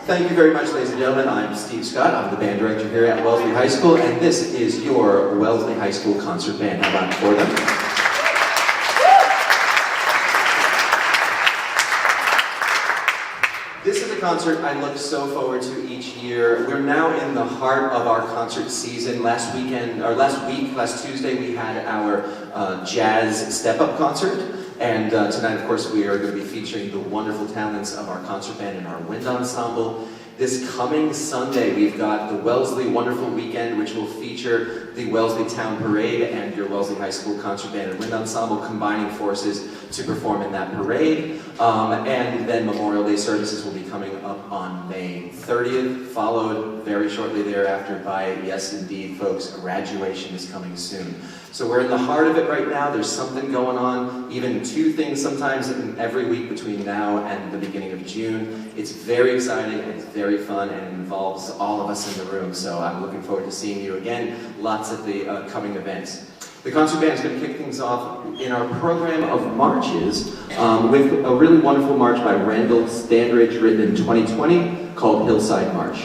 Thank you very much, ladies and gentlemen. I'm Steve Scott. I'm the band director here at Wellesley High School, and this is your Wellesley High School concert band. How about for them? This is a concert I look so forward to each year. We're now in the heart of our concert season. Last Tuesday, we had our jazz step-up concert. And tonight, of course, we are going to be featuring the wonderful talents of our concert band and our wind ensemble. This coming Sunday, we've got the Wellesley Wonderful Weekend, which will feature the Wellesley Town Parade and your Wellesley High School Concert Band and Wind Ensemble combining forces to perform in that parade. And then Memorial Day services will be coming up on May 30th, followed very shortly thereafter by, yes indeed, folks, graduation is coming soon. So we're in the heart of it right now. There's something going on, even two things sometimes every week between now and the beginning of June. It's very exciting, and it's very fun, and it involves all of us in the room. So I'm looking forward to seeing you again. Lots of the coming events. The concert band is going to kick things off in our program of marches with a really wonderful march by Randall Standridge, written in 2020, called Hillside March.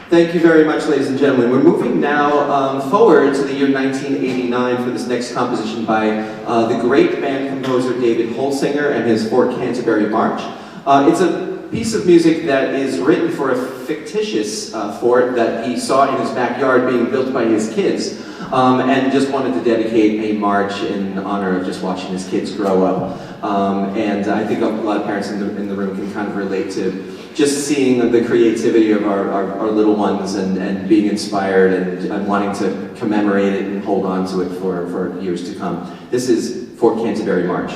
Thank you very much, ladies and gentlemen. We're moving now forward to the year 1989 for this next composition by the great band composer David Holsinger and his Fort Canterbury March. It's a piece of music that is written for a fictitious fort that he saw in his backyard being built by his kids, and just wanted to dedicate a march in honor of just watching his kids grow up. And I think a lot of parents in the room can kind of relate to just seeing the creativity of our little ones and being inspired and wanting to commemorate it and hold on to it for years to come. This is Fort Canterbury March.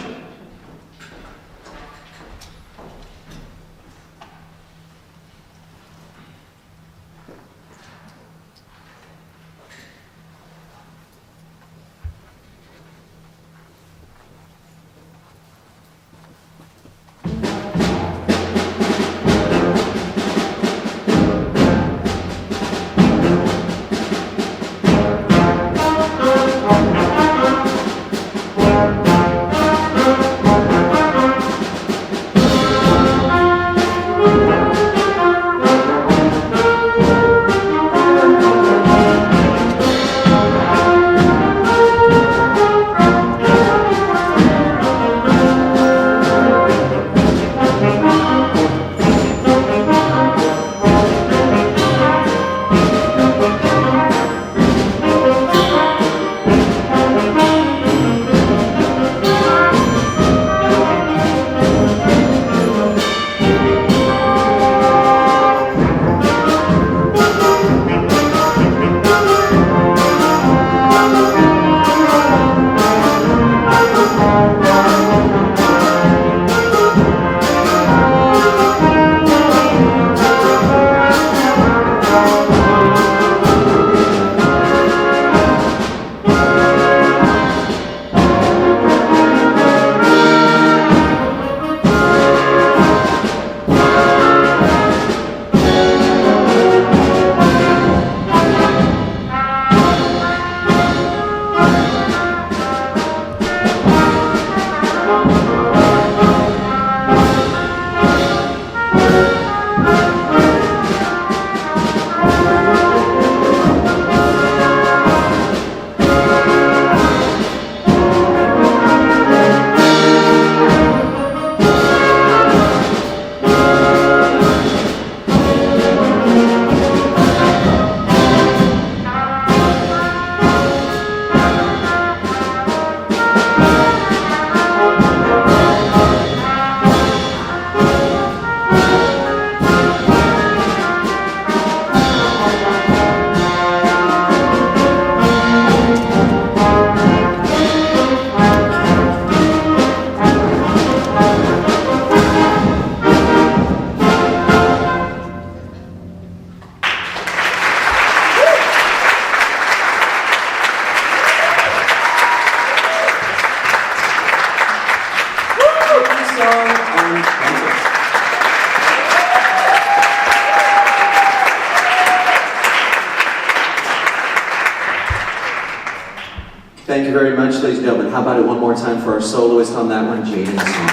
Thank you very much, ladies and gentlemen. How about it one more time for our soloist on that one, Jaden Song.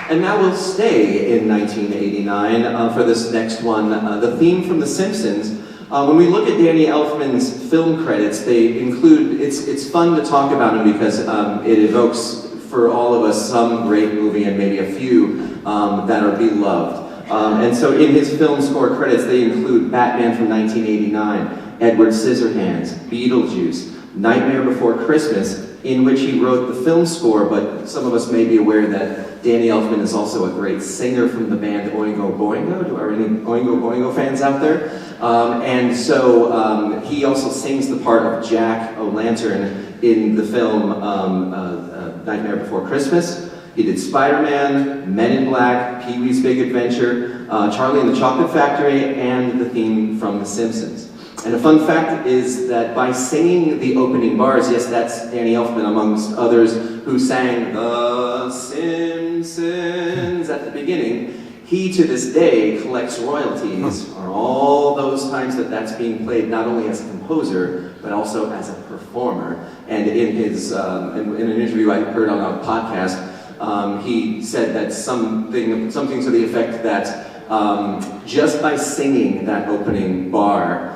And now we'll stay in 1989 for this next one. The theme from The Simpsons. When we look at Danny Elfman's film credits, they include, it's fun to talk about him because it evokes for all of us some great movie and maybe a few that are beloved. And so in his film score credits, they include Batman from 1989, Edward Scissorhands, Beetlejuice, Nightmare Before Christmas, in which he wrote the film score, but some of us may be aware that Danny Elfman is also a great singer from the band Oingo Boingo. Are any Oingo Boingo fans out there? And so he also sings the part of Jack O'Lantern in the film Nightmare Before Christmas. He did Spider-Man, Men in Black, Pee-wee's Big Adventure, Charlie and the Chocolate Factory, and the theme from The Simpsons. And a fun fact is that by singing the opening bars, yes, that's Danny Elfman amongst others who sang The Simpsons at the beginning, he to this day collects royalties on all those times that that's being played, not only as a composer, but also as a performer. And in his, in an interview I heard on a podcast, he said that something to the effect that just by singing that opening bar,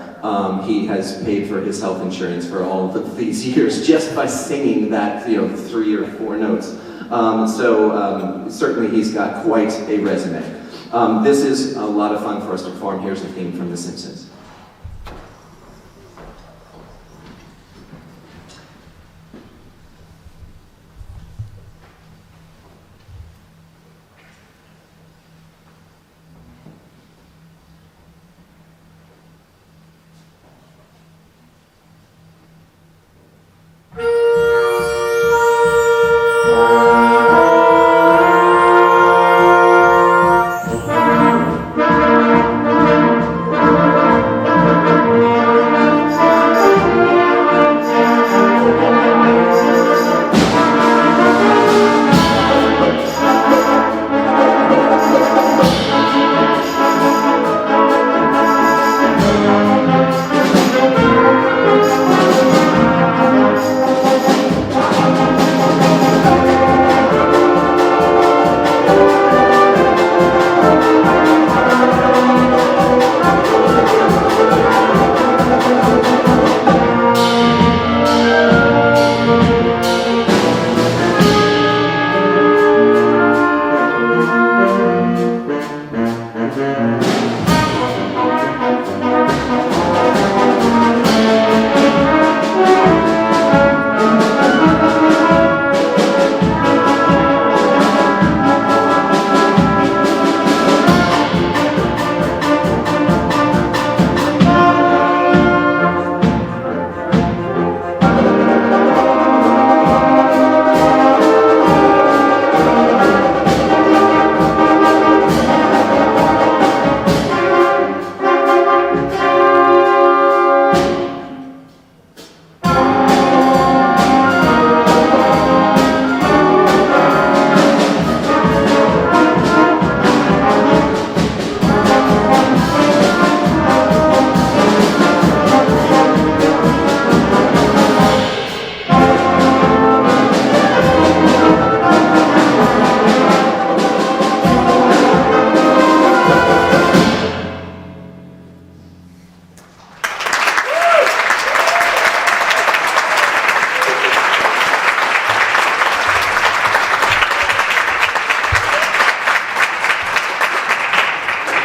He has paid for his health insurance for all of these years just by singing that, 3 or 4 notes. Certainly he's got quite a resume. This is a lot of fun for us to perform. Here's the theme from The Simpsons.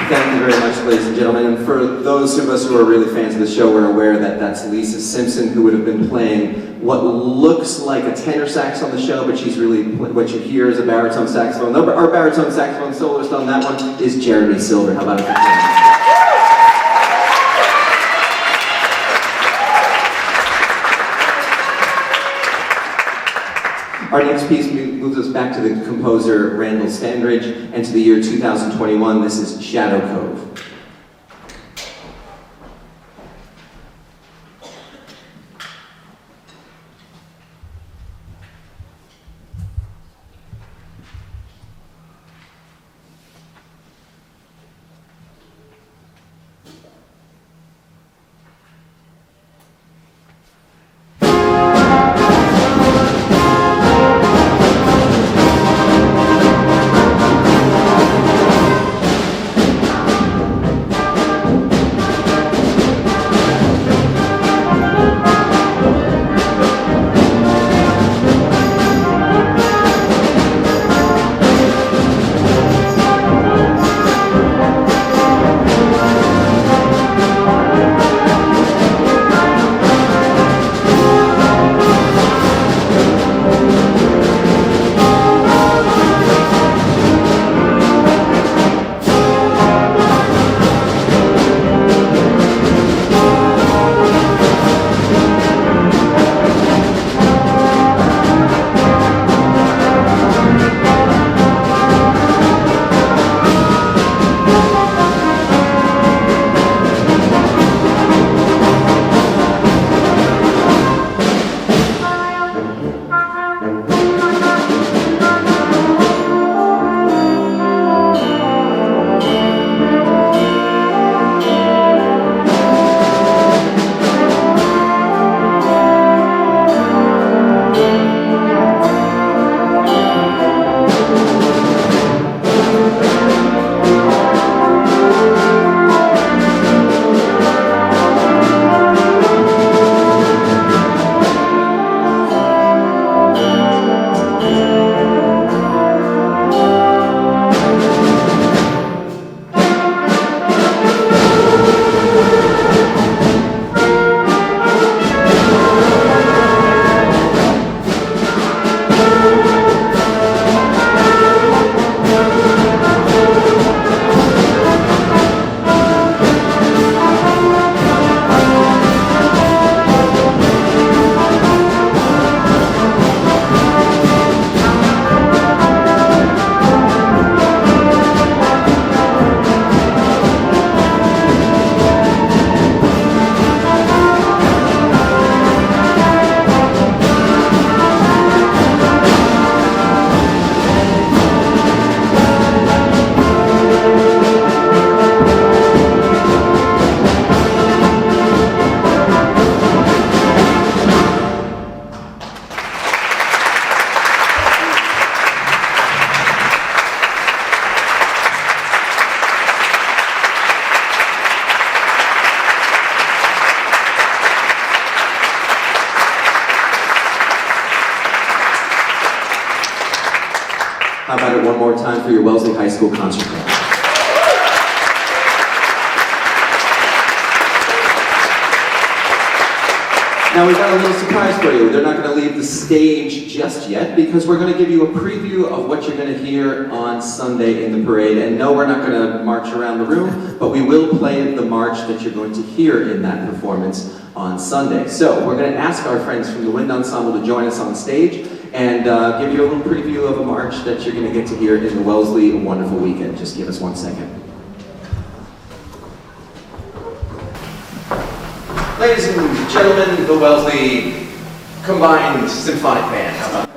Thank you very much, ladies and gentlemen. And for those of us who are really fans of the show, we're aware that that's Lisa Simpson, who would have been playing what looks like a tenor sax on the show, but she's really, what you hear is a baritone saxophone. Our baritone saxophone soloist on that one is Jeremy Silver. How about it? Our next piece moves us back to the composer Randall Standridge and to the year 2021. This is Shadow Cove. one more time for your Wellesley High School concert band. Now we've got a little surprise for you. They're not going to leave the stage just yet because we're going to give you a preview of what you're going to hear on Sunday in the parade. And no, we're not going to march around the room, but we will play the march that you're going to hear in that performance on Sunday. So we're going to ask our friends from the Wind Ensemble to join us on stage and give you a little preview of a march that you're going to get to hear in the Wellesley Wonderful Weekend. Just give us 1 second. Ladies and gentlemen, the Wellesley Combined Symphonic Band. How about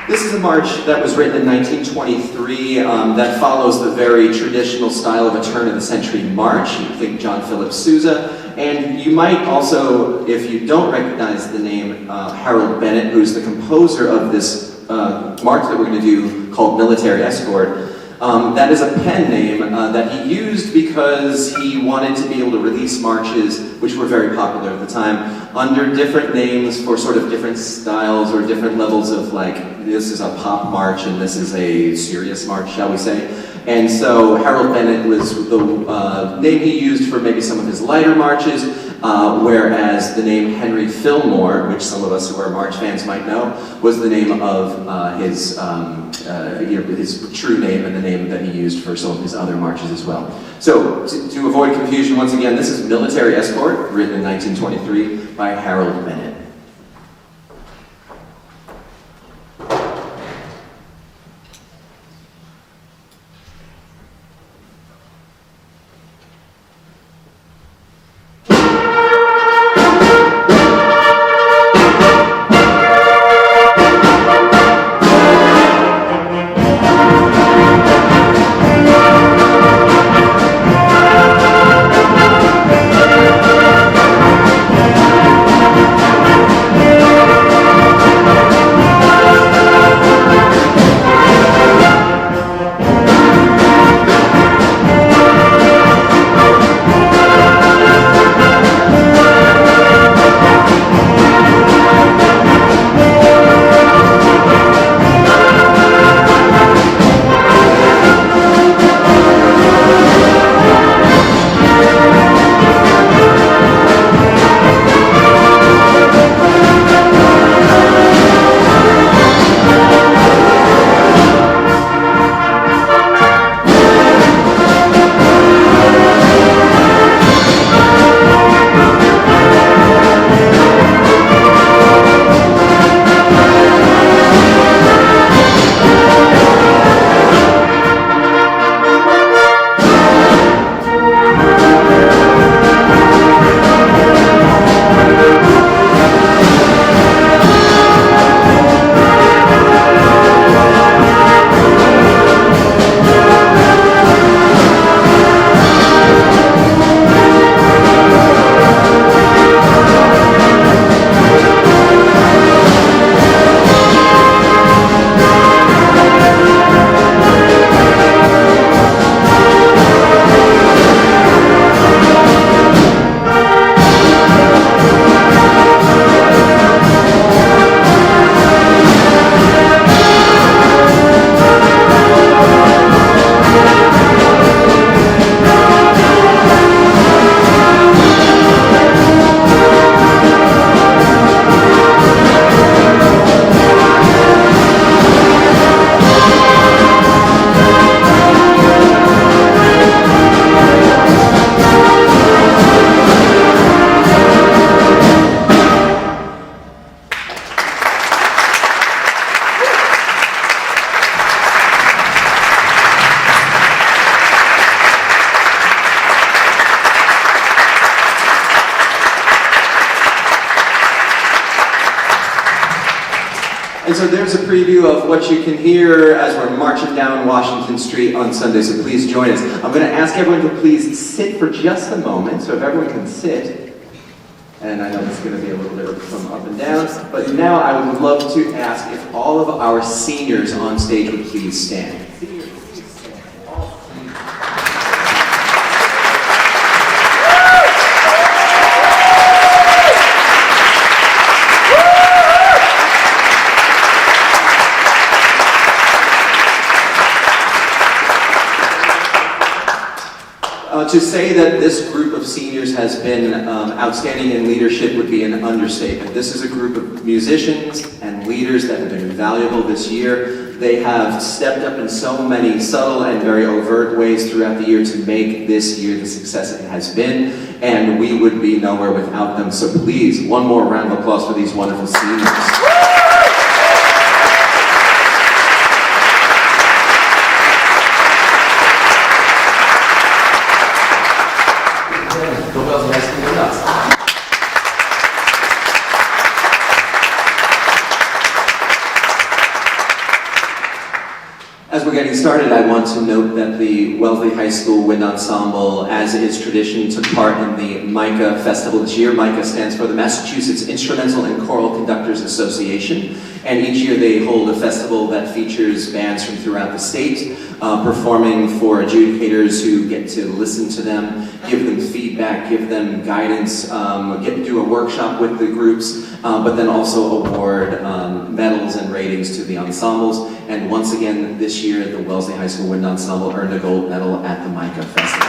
This is a march that was written in 1923 that follows the very traditional style of a turn-of-the-century march. You think John Philip Sousa. And you might also, if you don't recognize the name, Harold Bennett, who's the composer of this march that we're going to do called Military Escort. That is a pen name that he used because he wanted to be able to release marches, which were very popular at the time, under different names for sort of different styles or different levels of, like, this is a pop march and this is a serious march, shall we say. And so Harold Bennett was the name he used for maybe some of his lighter marches, whereas the name Henry Fillmore, which some of us who are march fans might know, was the name of his true name and the name that he used for some of his other marches as well. So, to avoid confusion, once again, this is Military Escort, written in 1923 by Harold Bennett. And so there's a preview of what you can hear as we're marching down Washington Street on Sunday, so please join us. I'm going to ask everyone to please sit for just a moment, so if everyone can sit. And I know this is going to be a little bit of some up and downs, but now I would love to ask if all of our seniors on stage would please stand. To say that this group of seniors has been outstanding in leadership would be an understatement. This is a group of musicians and leaders that have been invaluable this year. They have stepped up in so many subtle and very overt ways throughout the year to make this year the success it has been, and we would be nowhere without them. So please, one more round of applause for these wonderful seniors. As we're getting started, I want to note that the Wellesley High School Wind Ensemble, as is tradition, took part in the MICA Festival this year. MICA stands for the Massachusetts Instrumental and Choral Conductors Association, and each year they hold a festival that features bands from throughout the state, performing for adjudicators who get to listen to them, give them feedback, give them guidance, get to do a workshop with the groups, but then also award medals and ratings to the ensembles. And once again, this year, the Wellesley High School Wind Ensemble earned a gold medal at the MICA Festival.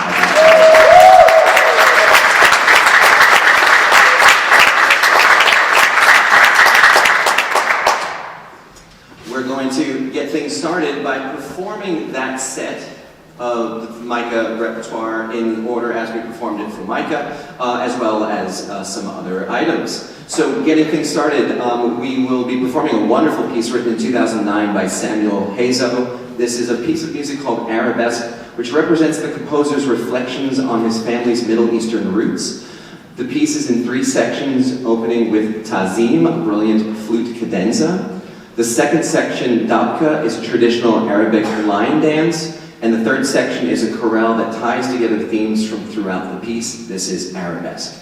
We're going to get things started by performing that set of the MICA repertoire in order as we performed it for MICA, as well as some other items. So getting things started, we will be performing a wonderful piece written in 2009 by Samuel Hazo. This is a piece of music called Arabesque, which represents the composer's reflections on his family's Middle Eastern roots. The piece is in 3 sections, opening with Tazim, a brilliant flute cadenza. The second section, Dabka, is a traditional Arabic line dance. And the third section is a chorale that ties together themes from throughout the piece. This is Arabesque.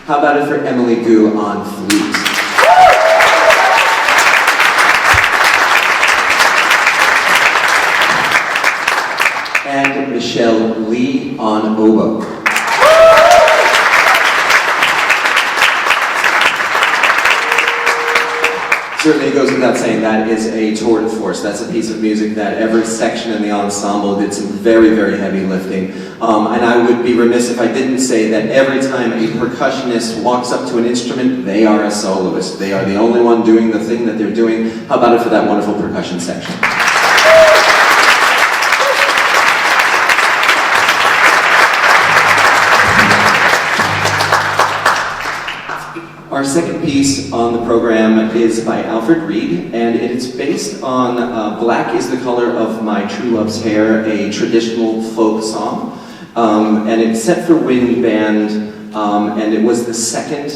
How about it for Emily Gu on flute? And Michelle Lee on oboe. Certainly it goes without saying that is a tour de force. That's a piece of music that every section in the ensemble did some very, very heavy lifting. And I would be remiss if I didn't say that every time a percussionist walks up to an instrument, they are a soloist. They are the only one doing the thing that they're doing. How about it for that wonderful percussion section? Our second piece on the program is by Alfred Reed, and it's based on Black is the Color of My True Love's Hair, a traditional folk song. And it's set for wind band, and it was the second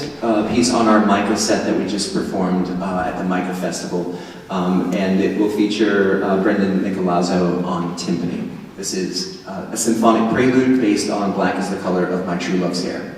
piece on our Mica set that we just performed at the Mica Festival. And it will feature Brendan Nicolazzo on timpani. This is a symphonic prelude based on Black is the Color of My True Love's Hair.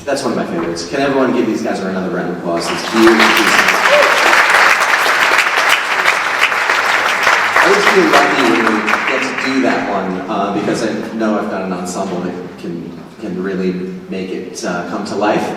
That's one of my favorites. Can everyone give these guys another round of applause? It's beautiful pieces. I always feel lucky when we get to do that one because I know I've got an ensemble that can really make it come to life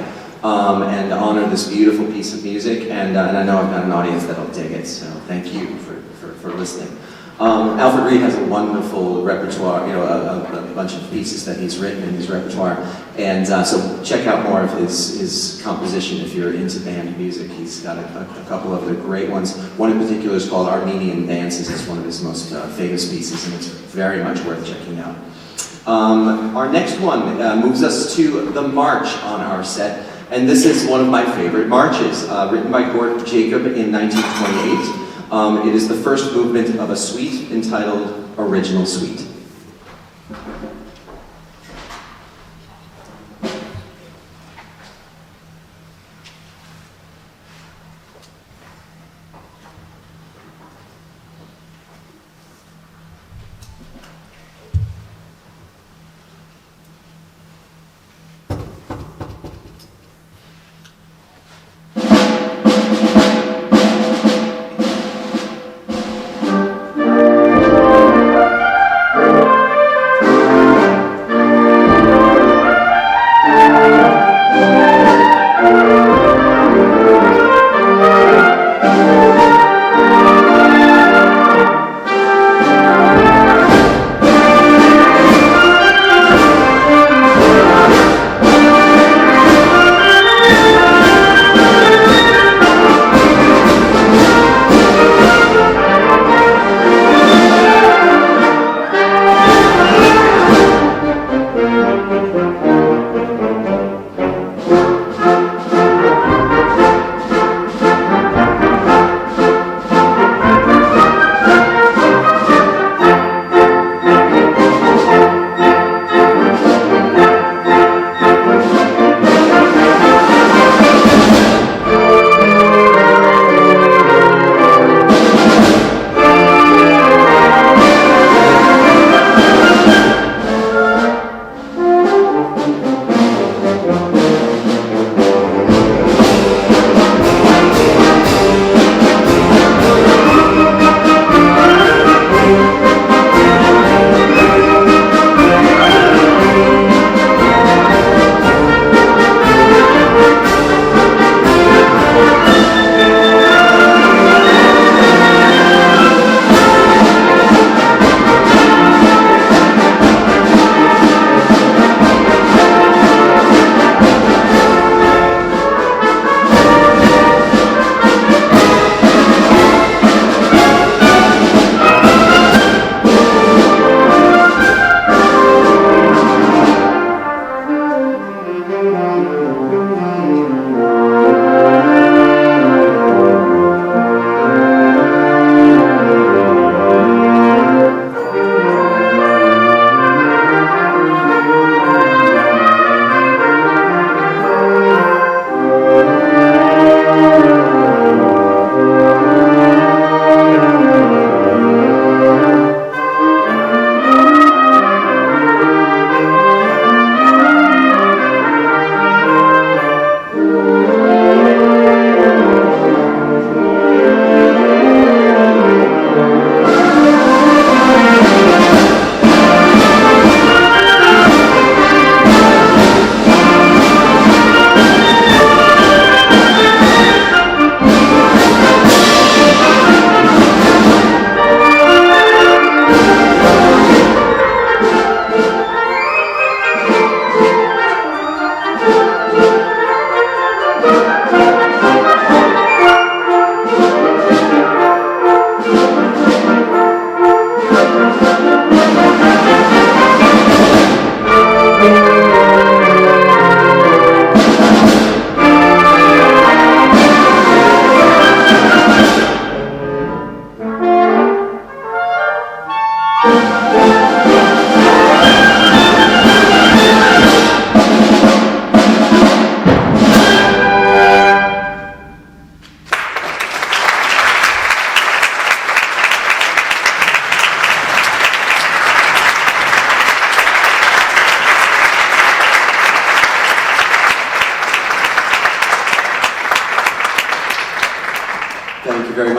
and honor this beautiful piece of music. And I know I've got an audience that'll dig it. So thank you for listening. Alfred Reed has a wonderful repertoire, you know, a bunch of pieces that he's written in his repertoire, and so check out more of his composition if you're into band music. He's got a couple of the great ones. One in particular is called Armenian Dances. It's one of his most famous pieces, and it's very much worth checking out. Our next one moves us to the march on our set, and this is one of my favorite marches, written by Gordon Jacob in 1928. It is the first movement of a suite entitled Original Suite.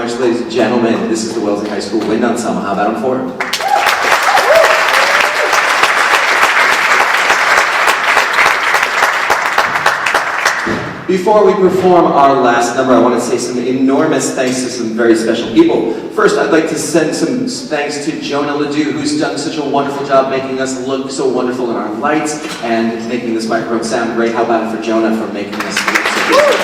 much, ladies and gentlemen. This is the Wellesley High School Wind Ensemble. How about them for them? Before we perform our last number, I want to say some enormous thanks to some very special people. First, I'd like to send some thanks to Jonah Ledoux, who's done such a wonderful job making us look so wonderful in our lights and making this microphone sound great. How about it for Jonah for making us look so good?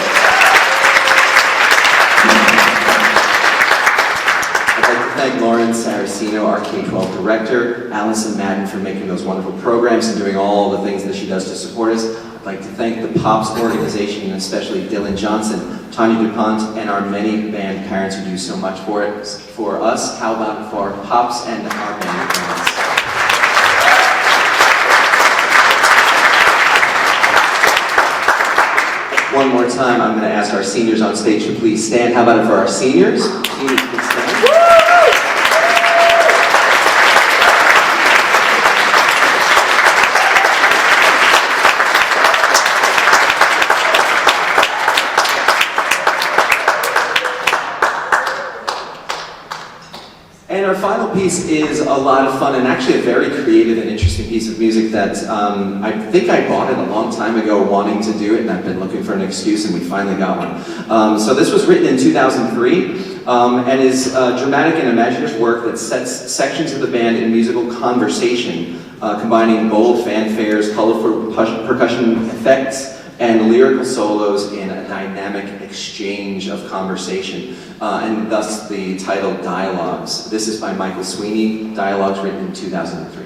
I'd like to thank Lauren Saracino, our K-12 director, Allison Madden for making those wonderful programs and doing all the things that she does to support us. I'd like to thank the POPS organization, and especially Dylan Johnson, Tanya DuPont, and our many band parents who do so much for us. How about for POPS and our band parents? One more time, I'm going to ask our seniors on stage to please stand. How about it for our seniors? Seniors, please stand. And our final piece is a lot of fun and actually a very creative and interesting piece of music that I think I bought it a long time ago wanting to do it, and I've been looking for an excuse and we finally got one. So this was written in 2003 and is a dramatic and imaginative work that sets sections of the band in musical conversation, combining bold fanfares, colorful percussion effects, and lyrical solos in a dynamic exchange of conversation, and thus the title Dialogues. This is by Michael Sweeney, Dialogues written in 2003.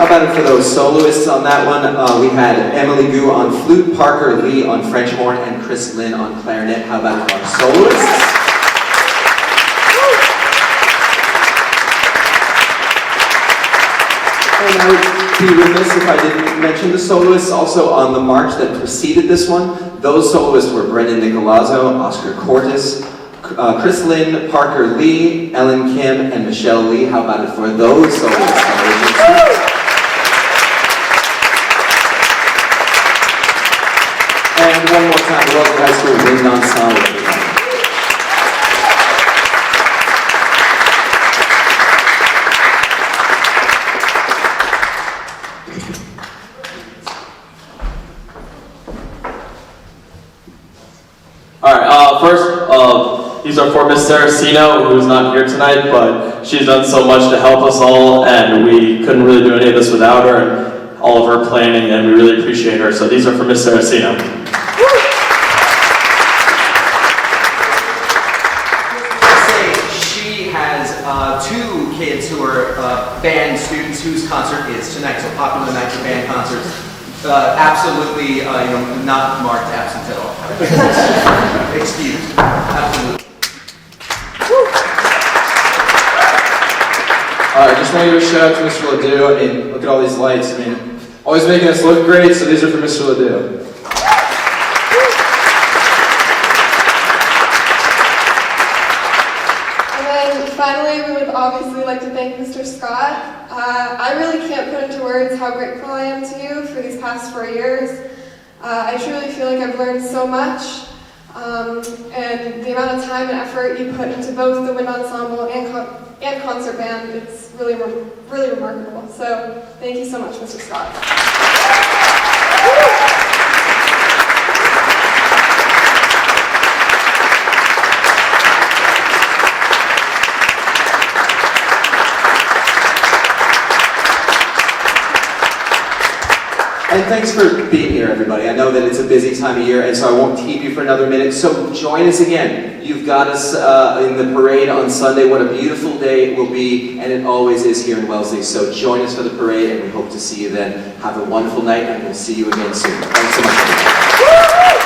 about it for those soloists on that one? We had Emily Gu on flute, Parker Lee on French horn, and Chris Lynn on clarinet. How about our soloists? And I would be remiss if I didn't mention the soloists also on the march that preceded this one. Those soloists were Brendan Nicolazzo, Oscar Cortis, Chris Lynn, Parker Lee, Ellen Kim, and Michelle Lee. How about it for those soloists? And one more time, Wellesley High School Wind Ensemble. Alright, first, these are for Miss Saracino, who's not here tonight, but she's done so much to help us all, and we couldn't really do any of this without her, and all of her planning, and we really appreciate her. So these are for Miss Saracino. She has two kids who are band students whose concert is tonight, so popular night for band concerts. Absolutely, not marked absent at all. Excused. Absolutely. I just want to give a shout out to Mr. Ledoux. I mean, look at all these lights. I mean, always making us look great, so these are for Mr. Ledoux. And then finally, we would obviously like to thank Mr. Scott. I really can't put into words how grateful I am to you for these past 4 years. I truly feel like I've learned so much, and the amount of time and effort you put into both the wind ensemble and concert band, it's really remarkable. So thank you so much, Mr. Scott. And thanks for being here, everybody. I know that it's a busy time of year, and so I won't keep you for another minute. So join us again. You've got us in the parade on Sunday. What a beautiful day it will be, and it always is here in Wellesley. So join us for the parade, and we hope to see you then. Have a wonderful night, and we'll see you again soon. Thanks so much.